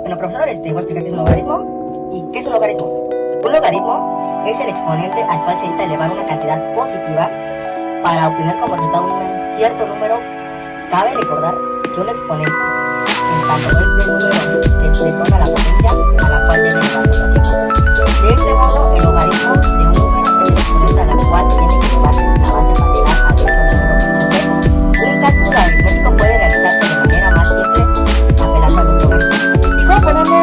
Bueno, profesores, te voy a explicar qué es un logaritmo. ¿Y qué es un logaritmo? Un logaritmo es el exponente al cual se intenta elevar una cantidad positiva para obtener como resultado un cierto número. Cabe recordar que un exponente, en tanto es del número que se toma la potencia a la cual debe elevar otra cifra. De este modo, el logaritmo de un número es el exponente a la cual tiene que elevar la base para llegar a dicho número. Un cálculo aritmético puede realizarse de manera más simple apelando a los logaritmos. ¿Y cómo podemos un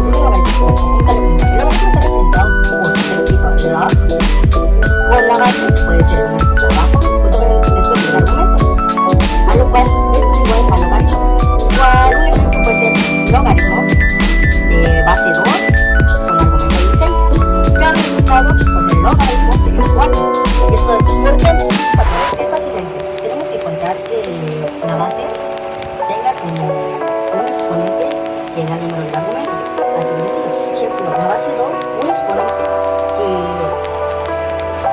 logaritmo? El logaritmo está representado por el tipo de log. Con la base puede ser un input abajo, después del argumento. A lo cual esto es igual al logaritmo. Igual un ejemplo puede ser logaritmo de base 2 con argumento 16. Ya el resultado, pues el logaritmo sería 4. Y esto es porque fácilmente tenemos que contar que la base tenga como un exponente que da el número del argumento. Así de sencillo. Ejemplo, la base 2, un exponente que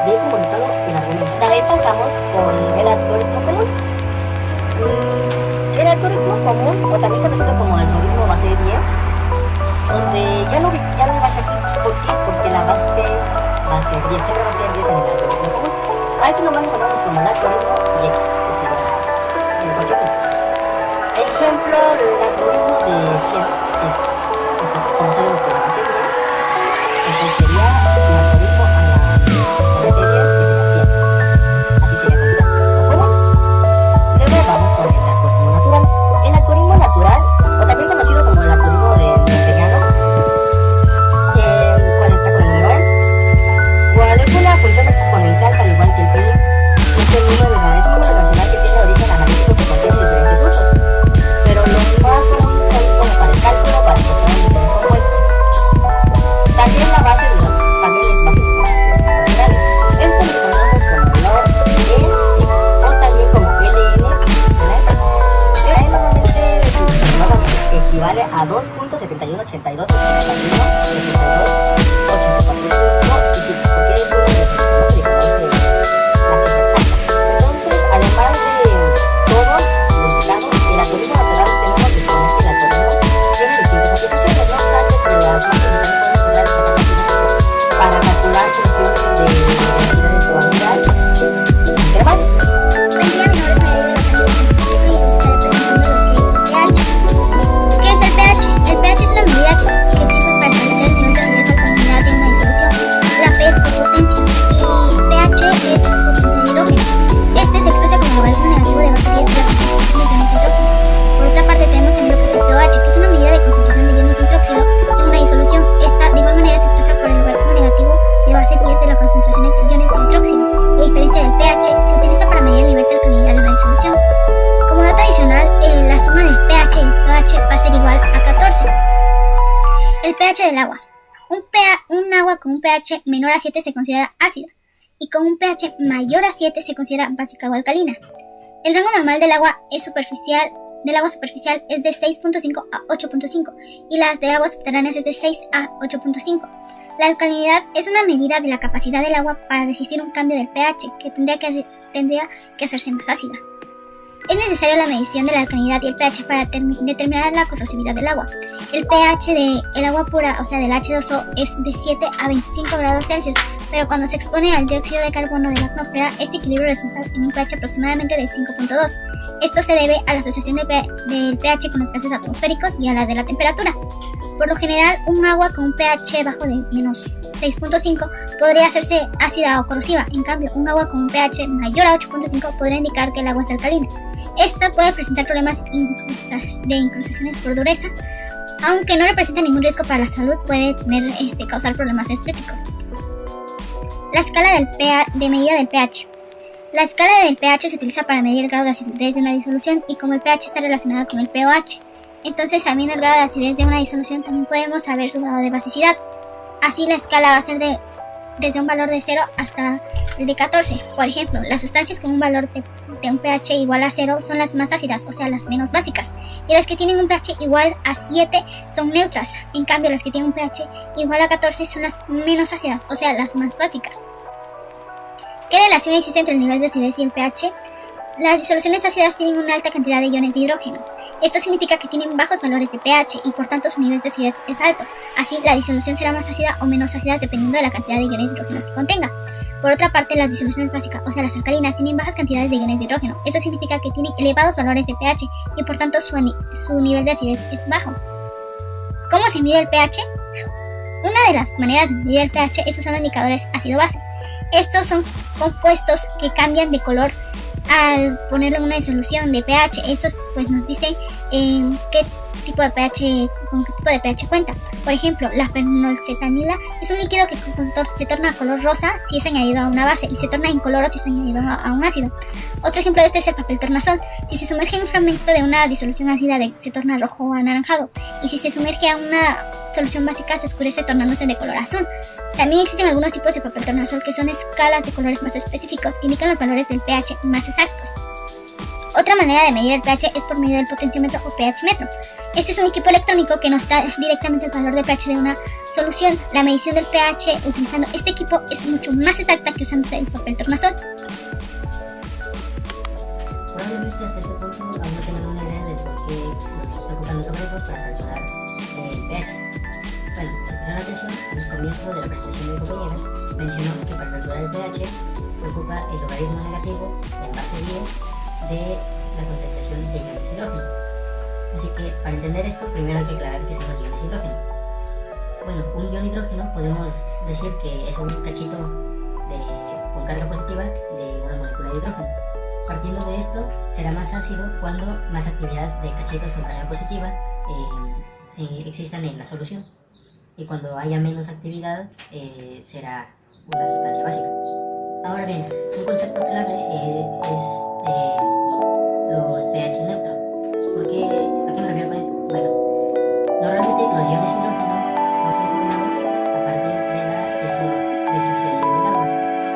dé como resultado el argumento. También pasamos con el algoritmo común. El algoritmo común, o también conocido como algoritmo base 10, donde ya no hay base aquí. ¿Por qué? Porque la base va a ser 10, siempre va a ser 10 en el algoritmo común. A esto nomás encontramos como el algoritmo y X, que sería cualquier punto. Ejemplo, el algoritmo de 100, que es, como sabemos que la base 10, entonces sería el algoritmo a la base 10, que sería 100. Así sería como el algoritmo común. Luego vamos con el algoritmo natural. El algoritmo natural, o también conocido como el algoritmo de Neperiano, ¿cuál está con el número n? ¿Cuál es una función exponencial al igual que el pi? Es un número racional que tiene origen analítico que contiene diferentes usos, pero los más comunes son como para el cálculo, para encontrar un diferente compuesto. También la base de los también es base naturales. Esto lo conocemos como log n o también como ln. Normalmente equivale a 2.718281 del agua. Un agua con un pH menor a 7 se considera ácida y con un pH mayor a 7 se considera básica o alcalina. El rango normal del agua superficial es de 6.5 a 8.5 y las de aguas subterráneas es de 6 a 8.5. La alcalinidad es una medida de la capacidad del agua para resistir un cambio del pH que tendría que hacerse más ácida. Es necesaria la medición de la alcalinidad y el pH para determinar la corrosividad del agua. El pH del agua pura, o sea del H2O, es de 7 a 25 grados Celsius, pero cuando se expone al dióxido de carbono de la atmósfera, este equilibrio resulta en un pH aproximadamente de 5.2. Esto se debe a la asociación del pH con los gases atmosféricos y a la de la temperatura. Por lo general, un agua con un pH bajo de menos 6.5 podría hacerse ácida o corrosiva. En cambio, un agua con un pH mayor a 8.5 podría indicar que el agua es alcalina. Esta puede presentar problemas de incrustaciones por dureza, aunque no representa ningún riesgo para la salud, puede causar problemas estéticos. La escala de medida del pH. La escala del pH se utiliza para medir el grado de acidez de una disolución y como el pH está relacionado con el pOH, entonces sabiendo el grado de acidez de una disolución también podemos saber su grado de basicidad. Así la escala va a ser desde un valor de 0 hasta el de 14. Por ejemplo, las sustancias con un valor de un pH igual a 0 son las más ácidas, o sea, las menos básicas. Y las que tienen un pH igual a 7 son neutras. En cambio, las que tienen un pH igual a 14 son las menos ácidas, o sea, las más básicas. ¿Qué relación existe entre el nivel de acidez y el pH? Las disoluciones ácidas tienen una alta cantidad de iones de hidrógeno. Esto significa que tienen bajos valores de pH y por tanto su nivel de acidez es alto. Así, la disolución será más ácida o menos ácida dependiendo de la cantidad de iones de hidrógeno que contenga. Por otra parte, las disoluciones básicas, o sea las alcalinas, tienen bajas cantidades de iones de hidrógeno. Esto significa que tienen elevados valores de pH y por tanto su nivel de acidez es bajo. ¿Cómo se mide el pH? Una de las maneras de medir el pH es usando indicadores ácido-base. Estos son compuestos que cambian de color al ponerlo en una disolución de pH. Estos pues nos dicen con qué tipo de pH cuenta. Por ejemplo, la fenolfetanila es un líquido que se torna color rosa si es añadido a una base y se torna incoloro si es añadido a un ácido. Otro ejemplo de este es el papel tornasol. Si se sumerge en un fragmento de una disolución ácida se torna rojo o anaranjado, y si se sumerge a una solución básica se oscurece tornándose de color azul. También existen algunos tipos de papel tornasol que son escalas de colores más específicos que indican los valores del pH más exactos. Otra manera de medir el pH es por medio del potenciómetro o pH metro. Este es un equipo electrónico que nos da directamente el valor de pH de una solución. La medición del pH utilizando este equipo es mucho más exacta que usándose el papel tornasol. Probablemente hasta este punto aún no tengan una idea de por qué nos está ocupando lógarithmos para calcular el pH. Bueno, la atención al comienzo de la presentación de mi compañera mencionó que para calcular el pH se ocupa el logaritmo negativo en base 10 de la concentración de iones de hidrógeno. Así que para entender esto primero hay que aclarar qué son los iones de hidrógeno. Bueno, un ion hidrógeno podemos decir que es un cachito con carga positiva de una molécula de hidrógeno. Partiendo de esto, será más ácido cuando más actividad de cachitos con carga positiva existan en la solución. Y cuando haya menos actividad, será una sustancia básica. Ahora bien, un concepto clave es los pH neutros. ¿A qué me refiero con esto? Bueno, normalmente los iones hidrógeno son formados a partir de la disociación del agua,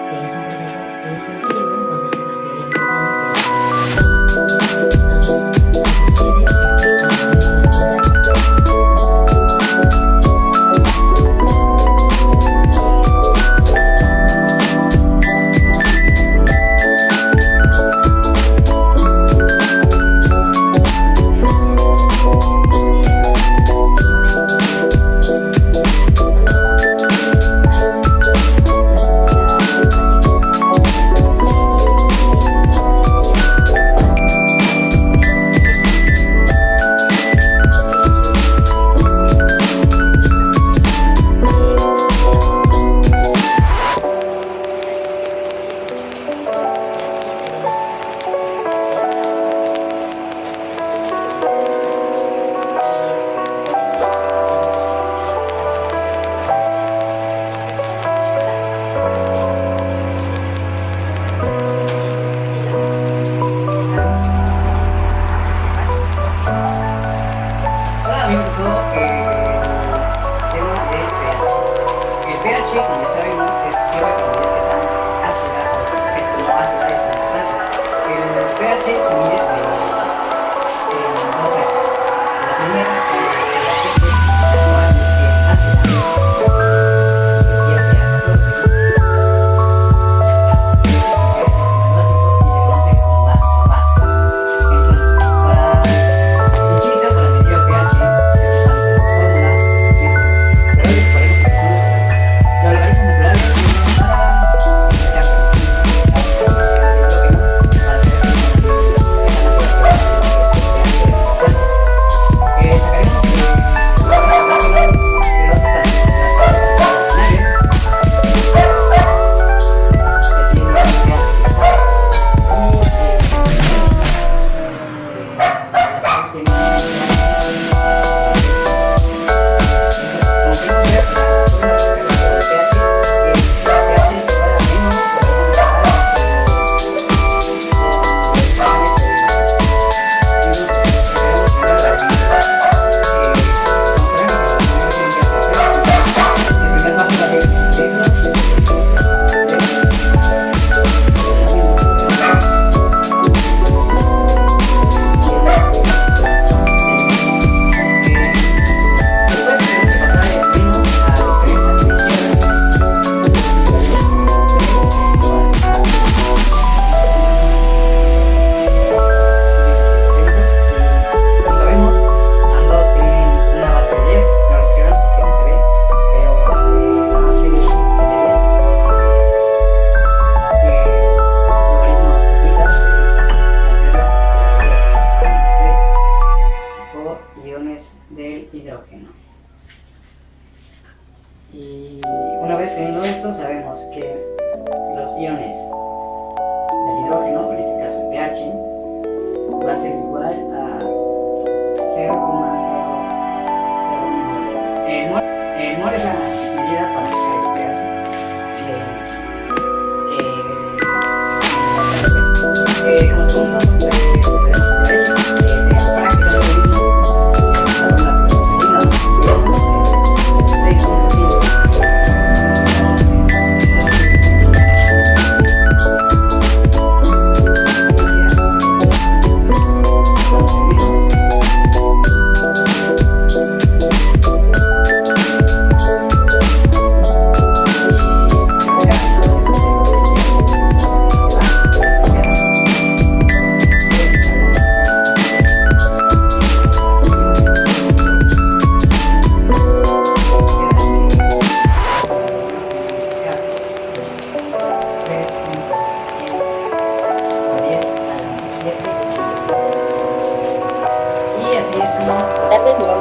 que es un proceso de desequilibrio donde se transfieren protones. Entonces, lo que sucede es que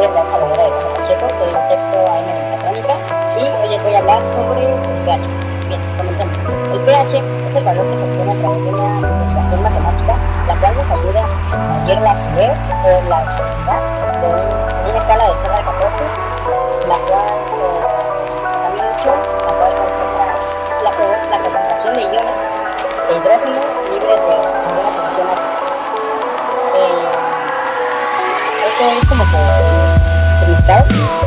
les va a saludar Arellano Pacheco, soy el sexto AM de Mecatrónica y hoy les voy a hablar sobre el pH. Bien, comencemos. El pH es el valor que se obtiene a través de una multiplicación matemática, la cual nos ayuda a medir la acidez o la alcalinidad de una escala del 0 al 14, la cual también mucho, la cual concentra la concentración de iones de hidrógenos libres de alguna solución ácida. Esto es como que significado,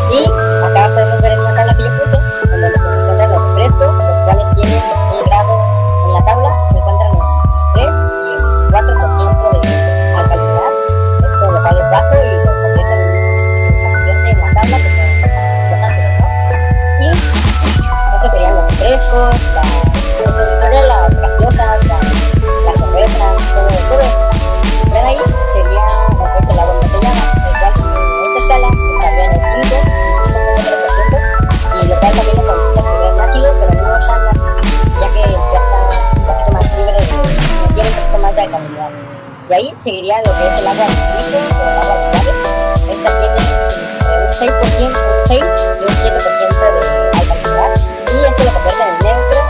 y acá podemos ver en una tabla que yo puse en donde se encuentran los refrescos, los cuales tienen un grado en la tabla, se encuentran en 3 y el 4% de alcalinidad, esto lo cual es bajo y lo convierte en la tabla como los ácidos, ¿no? Y estos serían los refrescos, las gaseosas, la cerveza, todo eso. Y ahí sería lo que es el agua embotellada, el cual en esta escala estaría en el 5.3%, y lo cual también lo considera en ácido, pero no tan ácido, ya que ya está un poquito más libre, tiene un poquito más de alcalinidad. Y ahí seguiría lo que es el agua de litros o el agua potable. Esta tiene un 6%, un 6 y un 7% de alcalinidad, y esto lo convierte en el neutro,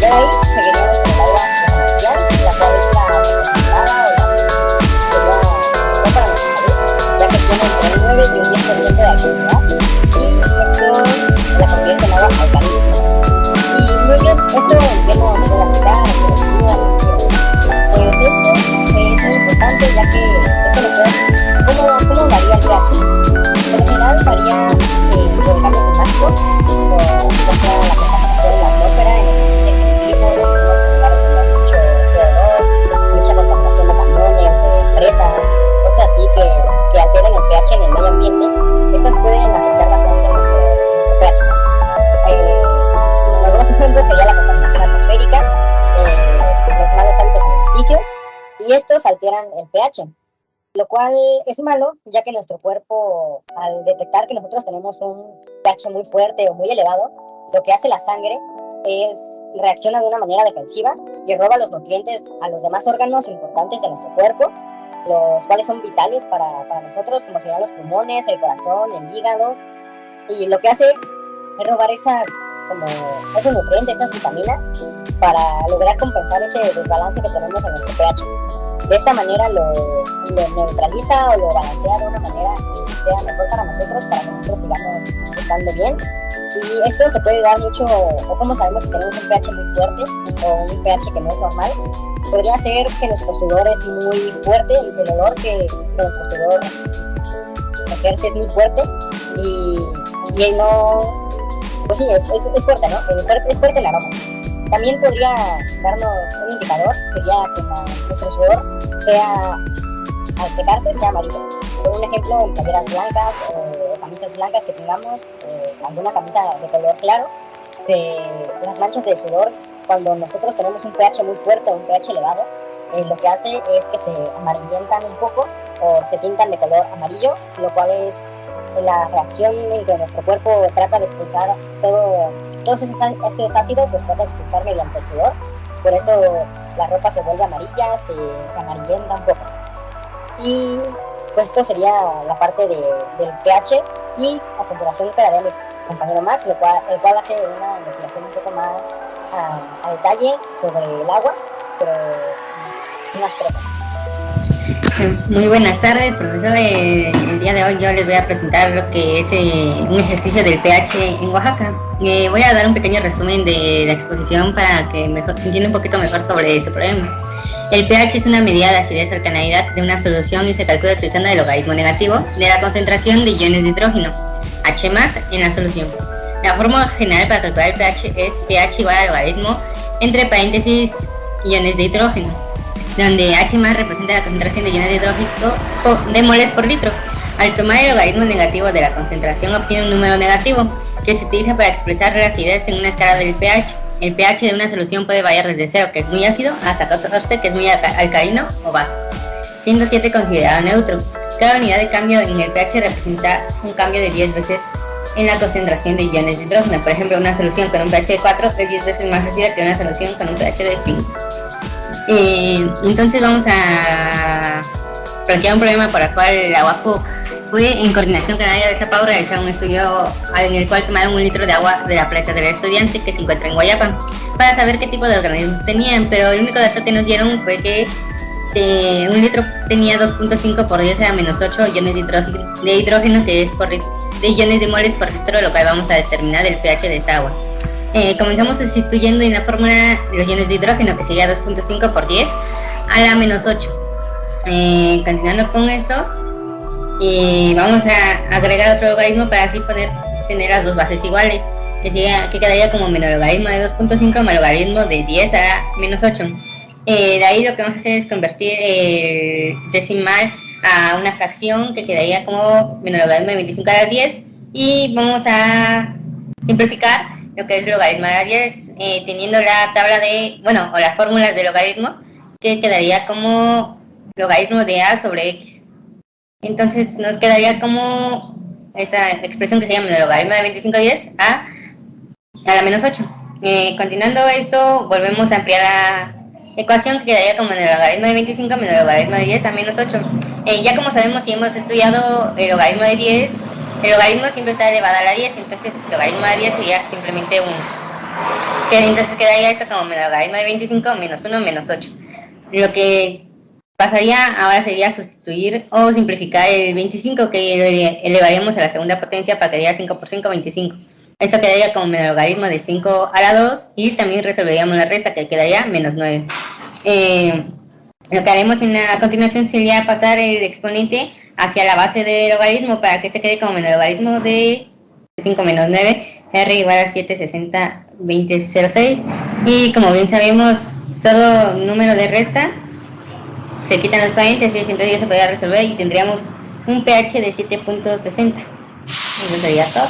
y ahí seguiríamos con el agua artificial, la cual es la recomendada o la que sería mejor para nuestra salud, ya que tiene entre un 9 y un 10% de alcalinidad, y esto la convierte en agua alcalina. Y muy bien, esto en qué nos puede afectar, pues esto es muy importante, ya que esto nos puede, ¿cómo varía el pH? Por lo general varía por el cambio climático, o ya sea la contaminación en la atmósfera, mucha contaminación de camiones, de empresas, cosas así que alteren el pH en el medio ambiente. Estas pueden afectar bastante nuestro pH, ¿no? Algunos ejemplos sería la contaminación atmosférica, los malos hábitos alimenticios, y estos alteran el pH, lo cual es malo, ya que nuestro cuerpo, al detectar que nosotros tenemos un pH muy fuerte o muy elevado, lo que hace la sangre es reacciona de una manera defensiva y roba los nutrientes a los demás órganos importantes de nuestro cuerpo, los cuales son vitales para nosotros, como serían los pulmones, el corazón, el hígado, y lo que hace es robar esos nutrientes, esas vitaminas, para lograr compensar ese desbalance que tenemos en nuestro pH. De esta manera lo neutraliza o lo balancea de una manera que sea mejor para nosotros sigamos estando bien. Y esto se puede dar mucho, o como sabemos si tenemos un pH muy fuerte o un pH que no es normal, podría ser que nuestro sudor es muy fuerte, el olor que nuestro sudor ejerce es muy fuerte, y no, pues sí, es fuerte, ¿no? Es fuerte el aroma. También podría darnos un indicador, sería que nuestro sudor al secarse sea amarillo. Por un ejemplo, en playeras blancas o camisas blancas que tengamos, alguna camisa de color claro, las manchas de sudor, cuando nosotros tenemos un pH muy fuerte o un pH elevado, lo que hace es que se amarillentan un poco o se tintan de color amarillo, lo cual es la reacción en que nuestro cuerpo trata de expulsar todos esos ácidos, los trata de expulsar mediante el sudor. Por eso la ropa se vuelve amarilla, se amarillenta un poco. Y pues esto sería la parte del pH, y a continuación quedaría mi compañero Max, el cual hace una investigación un poco más a detalle sobre el agua, pero unas pruebas. Muy buenas tardes, profesor. El día de hoy yo les voy a presentar lo que es un ejercicio del pH en Oaxaca. Voy a dar un pequeño resumen de la exposición para que se entienda un poquito mejor sobre este problema. El pH es una medida de acidez o alcalinidad de una solución y se calcula utilizando el logaritmo negativo de la concentración de iones de hidrógeno, H+, en la solución. La fórmula general para calcular el pH es pH igual al logaritmo entre paréntesis iones de hidrógeno, donde H+ representa la concentración de iones de hidrógeno de moles por litro. Al tomar el logaritmo negativo de la concentración obtiene un número negativo que se utiliza para expresar la acidez en una escala del pH. El pH de una solución puede variar desde 0, que es muy ácido, hasta 14, que es muy alcalino o básico, siendo 7 considerado neutro. Cada unidad de cambio en el pH representa un cambio de 10 veces en la concentración de iones de hidrógeno. Por ejemplo, una solución con un pH de 4 es 10 veces más ácida que una solución con un pH de 5. Entonces vamos a plantea un problema por el cual la UAPO fue, en coordinación con el área de Zapao, realizar un estudio en el cual tomaron 1 litro de agua de la presa del estudiante que se encuentra en Guayapa para saber qué tipo de organismos tenían, pero el único dato que nos dieron fue que 1 litro tenía 2.5 por 10 a menos 8 iones de hidrógeno, que es de iones de moles por litro, lo cual vamos a determinar el pH de esta agua. Comenzamos sustituyendo en la fórmula los iones de hidrógeno, que sería 2.5 por 10 a la menos 8. Continuando con esto, vamos a agregar otro logaritmo para así poder tener las dos bases iguales, que quedaría como menor logaritmo de 2.5 más logaritmo de 10 a la menos 8. De ahí lo que vamos a hacer es convertir el decimal a una fracción que quedaría como menor logaritmo de 25 a la 10, y vamos a simplificar lo que es logaritmo a la 10 teniendo la tabla o las fórmulas de logaritmo, que quedaría como logaritmo de a sobre x. Entonces nos quedaría como esta expresión que se llama menor logaritmo de 25 a 10 a la menos 8. Continuando esto, volvemos a ampliar la ecuación, que quedaría como menor logaritmo de 25 menor logaritmo de 10 a menos 8. Ya como sabemos, si hemos estudiado el logaritmo de 10, el logaritmo siempre está elevado a la 10, entonces el logaritmo de 10 sería simplemente 1. Entonces quedaría esto como menor logaritmo de 25 menos 1 menos 8. Lo que pasaría ahora sería sustituir o simplificar el 25, que elevaríamos a la segunda potencia para que diera 5 por 5, 25. Esto quedaría como menor logaritmo de 5 a la 2, y también resolveríamos la resta, que quedaría menos 9. Lo que haremos a continuación sería pasar el exponente hacia la base del logaritmo para que se quede como menor logaritmo de 5 menos 9, r igual a 7, 60, 20, 0, 6. Y como bien sabemos, todo número de resta se quitan los paréntesis, entonces ya se podría resolver y tendríamos un pH de 7.60. Eso sería todo.